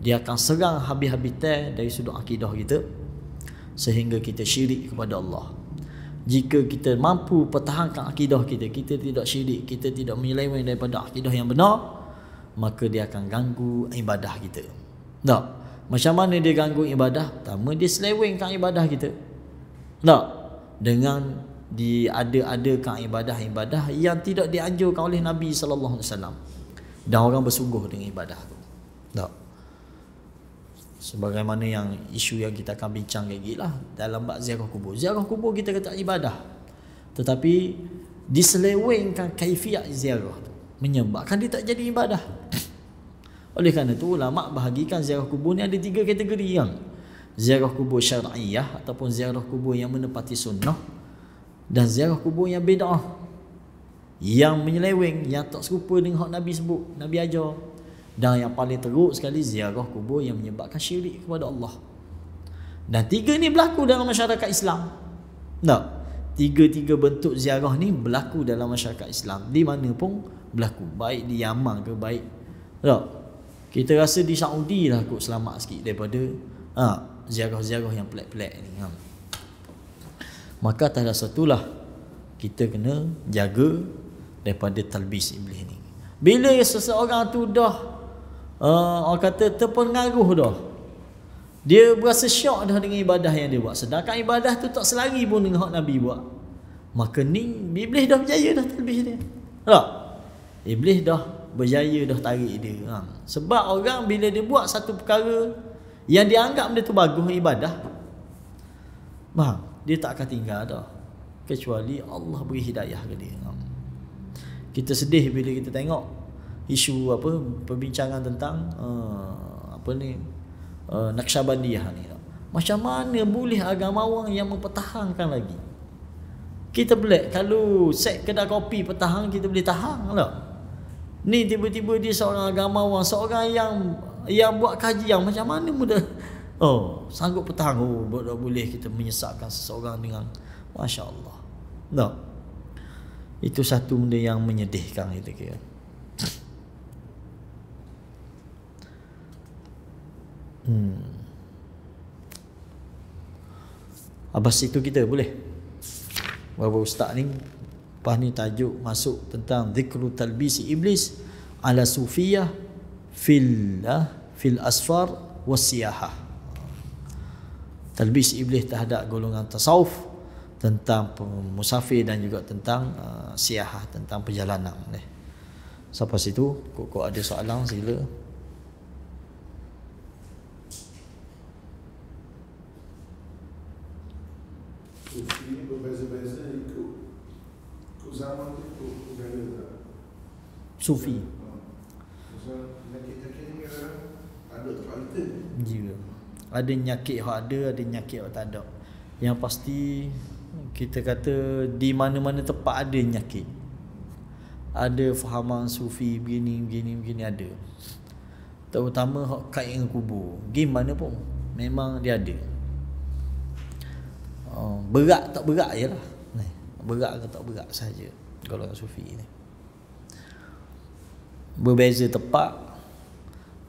Speaker 1: Dia akan serang habis-habis dari sudut akidah kita sehingga kita syirik kepada Allah. Jika kita mampu pertahankan akidah kita, kita tidak syirik, kita tidak menyeleweng daripada akidah yang benar, maka dia akan ganggu ibadah kita. Tak? Macam mana dia ganggu ibadah? Pertama, dia selewengkan ibadah kita. Tak? Dengan diada-adakan ibadah-ibadah yang tidak dianjurkan oleh Nabi sallallahu alaihi wasallam. Dan orang bersungguh dengan ibadah tu. Tak? Sebagaimana yang isu yang kita akan bincang lagi lah dalam bab ziarah kubur. Ziarah kubur kita kata ibadah, tetapi diselewengkan kaifiat ziarah tu menyebabkan dia tak jadi ibadah. Oleh kerana itu ulama bahagikan ziarah kubur ni ada 3 kategori yang ziarah kubur syar'iyah ataupun ziarah kubur yang menepati sunnah, dan ziarah kubur yang bid'ah, yang menyeleweng, yang tak serupa dengan hak Nabi sebut, Nabi ajar. Dan yang paling teruk sekali ziarah kubur yang menyebabkan syirik kepada Allah. Dan 3 ni berlaku dalam masyarakat Islam. Tak? 3 bentuk ziarah ni berlaku dalam masyarakat Islam. Di mana pun berlaku. Baik di Yaman ke baik. Tak? Kita rasa di Saudi lah kot selamat sikit daripada ziarah-ziarah yang pelik-pelik ni. Maka atas dasar itulah kita kena jaga daripada talbis iblis ni. Bila seseorang tu dah orang kata terpengaruh dah, dia berasa syok dah dengan ibadah yang dia buat, sedangkan ibadah tu tak selari pun dengan hak Nabi buat, maka ni iblis dah berjaya dah talbis dia. Tak? Iblis dah berjaya dah tarik dia. Sebab orang bila dia buat satu perkara yang dia anggap benda tu bagus, ibadah, dia tak akan tinggal dah, kecuali Allah beri hidayah ke dia. Kita sedih bila kita tengok isu perbincangan tentang Naqsyabandiyah ni. Macam mana boleh agamawan yang mempertahankan lagi? Kita pelik, kalau set kedai kopi pertahan kita boleh tahan tak? Ni tiba-tiba dia seorang agamawan, seorang yang buat kajian, macam mana mudah sanggup pertahan. Boleh kita menyesatkan seseorang dengan Masya Allah. Tak? Itu satu benda yang menyedihkan kita kira. Abas itu kita boleh. Bapak Ustaz ni lepas ni tajuk masuk tentang zikru talbisi iblis ala sufiyah fil asfar wasiyahah. Talbis iblis terhadap golongan tasawuf, tentang musafir dan juga tentang siyahah, tentang perjalanan. Sampai situ, kok ada soalan sila.
Speaker 2: Ini berbeza-beza ikut zaman tu, ikut negara tak?
Speaker 1: Sufi.
Speaker 2: Maksudnya nyakit-nyakit ni kadang ada tempat kita.
Speaker 1: Ya. Ada nyakit yang ada nyakit yang tak ada. Yang pasti kita kata di mana-mana tempat ada nyakit. Ada fahaman sufi begini ada. Terutama hak kait dengan kubur. Pergi mana pun memang dia ada. Berat tak berat je lah. Berat ke tak berat saja golongan sufi ni. Berbeza tempat,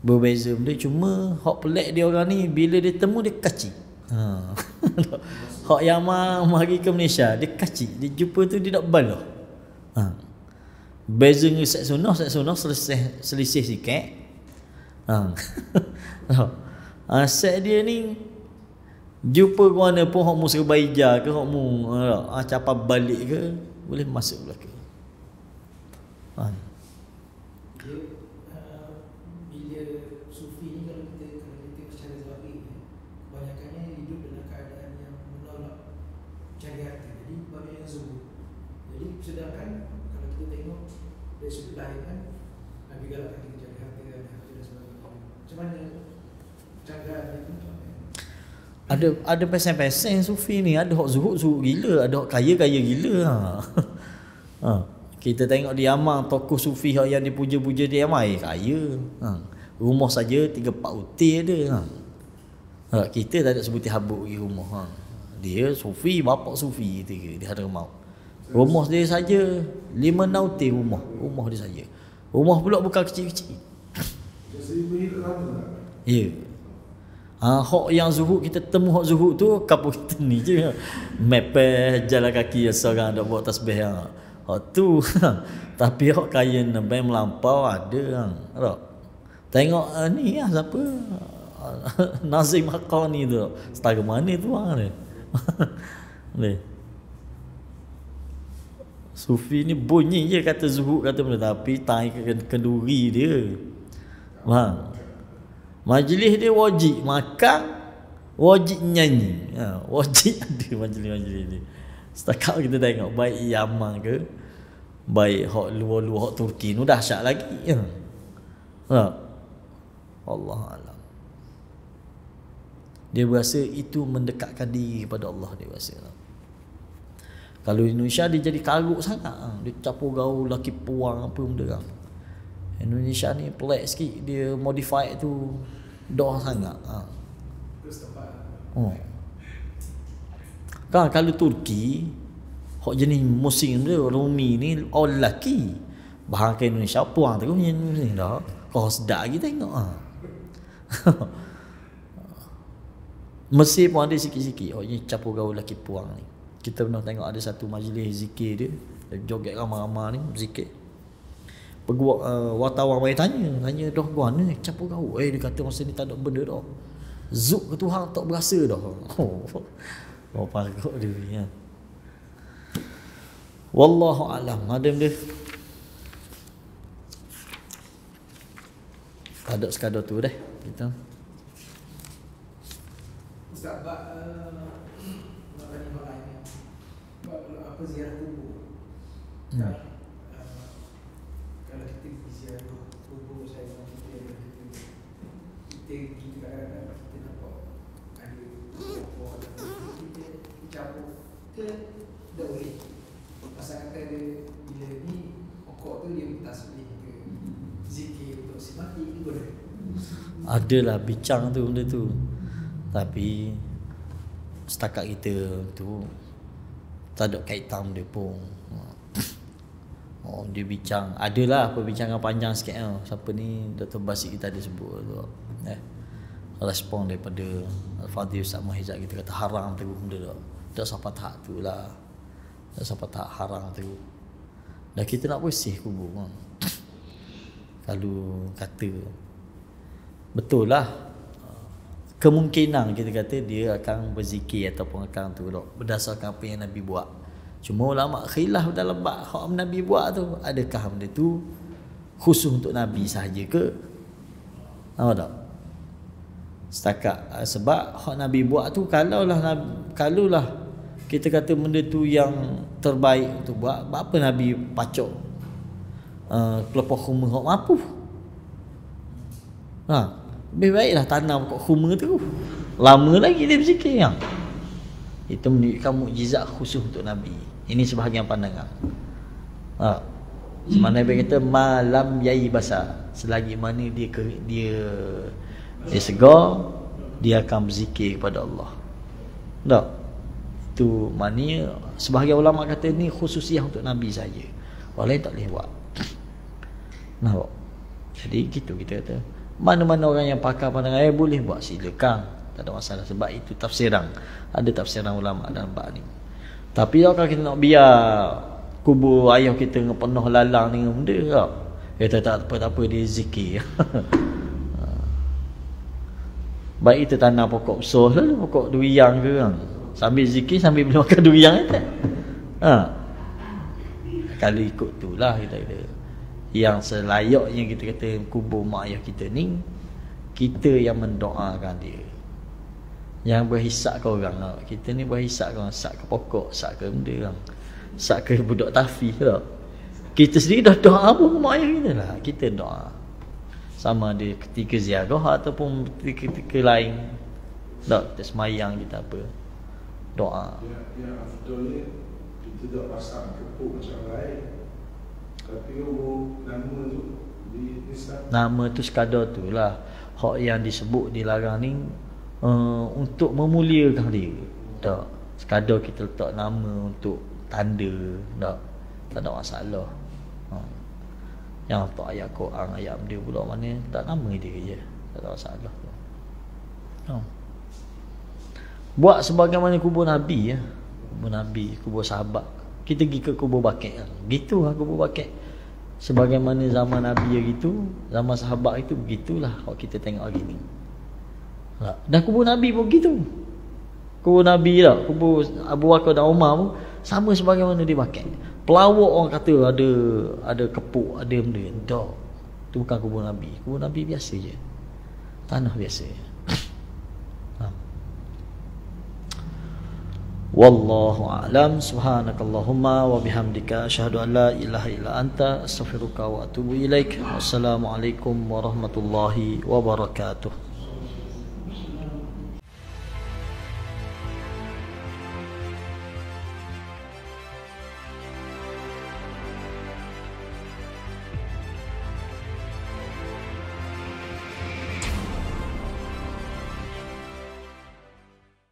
Speaker 1: berbeza benda, cuma hak pelik dia orang ni bila dia temu dia kacik. Hak yang mari ke Malaysia dia kacik, dia jumpa tu dia nak balah. Beza dengan set sunnah selisih sikit. Set dia ni jumpa mana pun hak mu serbaija ke hak mu capa balik ke boleh masuk belaka.
Speaker 3: Bila sufi ni kalau kita tengok secara zahir, kebanyakannya hidup dalam keadaan yang menolak cari harta. Jadi banyak yang zuhud. Jadi sedangkan kalau kita tengok dari sudut lain kan, Nabi galakkan kita cari harta dan sebagainya. Macam mana cara itu?
Speaker 1: Ada pesen-pesen sufi ni, ada hak zuhud gila, ada hak kaya gila. Kita tengok di Yaman tokoh sufi yang dipuja-puja di Yaman kaya. Rumah saja 3-4 utir ada. Kita tak ada sebuti habuk pergi rumah. Dia sufi, bapak sufi di Hadramaut. Rumah dia saja 5-6 utir rumah dia saja. Rumah pula bukan kecil-kecil. Ya. Hak yang zuhud kita temu hak zuhud tu kapur kita ni je. Mepeh jalan kaki seorang dak buat tasbih hak tu. Tapi hak kaya nembai melampau ada tak. Tengok ni siapa? Nazim Haqqani tu. Setara mana tu ni? Ni. Sufi ni bunyi je kata zuhud kata benda tapi tai kenduri dia. Majlis dia wajib makan, wajib nyanyi. Wajib ada majlis-majlis ni. Setakat kita tengok baik Yaman ke, baik hak luar-luar hak Turki ni dahsyat lagi. Allah alam. Dia berasa itu mendekatkan diri kepada Allah, dia berasa. Kalau Indonesia dia jadi karuk sangat. Dia capur gaul laki puang apa benda. Indonesia ni pelik sikit, dia modify tu dah sangat. Kan kalau Turki hak jenis musim dia Rumi ni orang lelaki. Bahkan Indonesia puang terus ni dah. Kau sedap lagi tengok. Mesir pun ada sikit-sikit. Ni capur gaul lelaki puang ni. Kita pernah tengok ada satu majlis zikir dia joget ramai-ramai ni zikir. Peguak wartawan mai tanya dah gua ni capur gaul. Dia kata masa ni tak ada benda dah. Zuk ke Tuhan tak berasa dah. Pakok dia ya. Wallahu alam. Ada benda ada sekadar tu dah kita.
Speaker 3: Ustaz nak tanya hal lain. Apa ziarah kubur? Kalau kita pergi ziarah kubur saya kita kadang-kadang kita nampak ada orang kita capur ke tak boleh. Pasal kata dia bila ni pokok tu dia tasbih ke zikir untuk si mati ni boleh.
Speaker 1: Adalah bincang tu benda tu. Tapi setakat kita tu tak ada kaitan dia pun. Dia bincang. Adalah perbincangan panjang sikit siapa ni Dr. Basit kita ada sebut tu. Respon daripada Al-Fadhil Ustaz Muhaizat kita kata haram tu benda tu. Tak sampai tahap tu lah. Tak sampai tahap haram tu. Dan kita nak bersih kubur Kalau kata betul lah kemungkinan kita kata dia akan berzikir ataupun akan tu berdasarkan apa yang Nabi buat. Cuma ulama khilaf dalam bab hak Nabi buat tu, adakah benda tu khusus untuk Nabi sahaja ke? Tahu tak? Setakat sebab hak Nabi buat tu kalaulah kita kata benda tu yang terbaik untuk buat, apa Nabi pacok kelopak khumah hak mampu. Lebih baiklah tanam pokok khumah tu. Lama lagi dia berzikir . Itu menunjukkan mukjizat khusus untuk Nabi. Ini sebahagian pandangan. Semana Nabi kata malam yai basar, selagi mana dia segar, dia akan berzikir kepada Allah. Tak? Itu maknanya sebahagian ulama kata ni khususiah untuk Nabi saja. Orang lain tak boleh buat. Nampak? Jadi gitu kita kata. Mana-mana orang yang pakar pandangan boleh buat, silakan. Tak ada masalah, sebab itu tafsiran. Ada tafsiran ulama dalam bab ni. Tapi kalau kita nak biar kubur ayah kita dengan penuh lalang dengan benda tak? Kita tak apa-apa dia zikir. Baik kita tanam pokok besar lah, pokok durian ke kan. Sambil zikir sambil boleh makan durian kan. Kalau ikut tu lah kita kata. Yang selayaknya kita kata kubur mak ayah kita ni, kita yang mendoakan dia. Yang berhisap ke orang lah. Kita ni berhisap ke orang, sak ke pokok, sak ke benda kan. Sak ke budak tafi lah. Kita sendiri dah doa apa ke mak ayah kita lah. Kita doa. Sama ada ketika ziarah ataupun ketika lain. Tak, kita semayang kita apa. Doa.
Speaker 2: Yang afdolnya kita tak pasang kepuk macam lain. Tapi nama tu di Islam.
Speaker 1: Nama tu sekadar tu lah. Hak yang disebut dilarang ni untuk memuliakan dia. Tak. Sekadar kita letak nama untuk tanda. Tak ada masalah. Yang letak ayat Quran, ayat dia pula mana tak nama dia je. Tak ada masalah. Buat sebagaimana kubur Nabi ya. Kubur Nabi, kubur sahabat. Kita pergi ke kubur Baqi'. Gitu lah kubur Baqi'. Sebagaimana zaman Nabi gitu, zaman sahabat itu begitulah kalau kita tengok hari ni. Dan kubur Nabi pun begitu. Kubur Nabi lah, kubur Abu Bakar dan Umar pun sama sebagaimana di Baqi'. Pelawak orang kata ada kepuk, ada benda. Tak. Itu bukan kubur Nabi. Kubur Nabi biasa je. Tanah biasa je. Wallahu a'lam. Subhanakallahumma wa bihamdika asyhadu an la ilaha illa anta astaghfiruka wa atubu ilaik. Wassalamualaikum warahmatullahi wabarakatuh.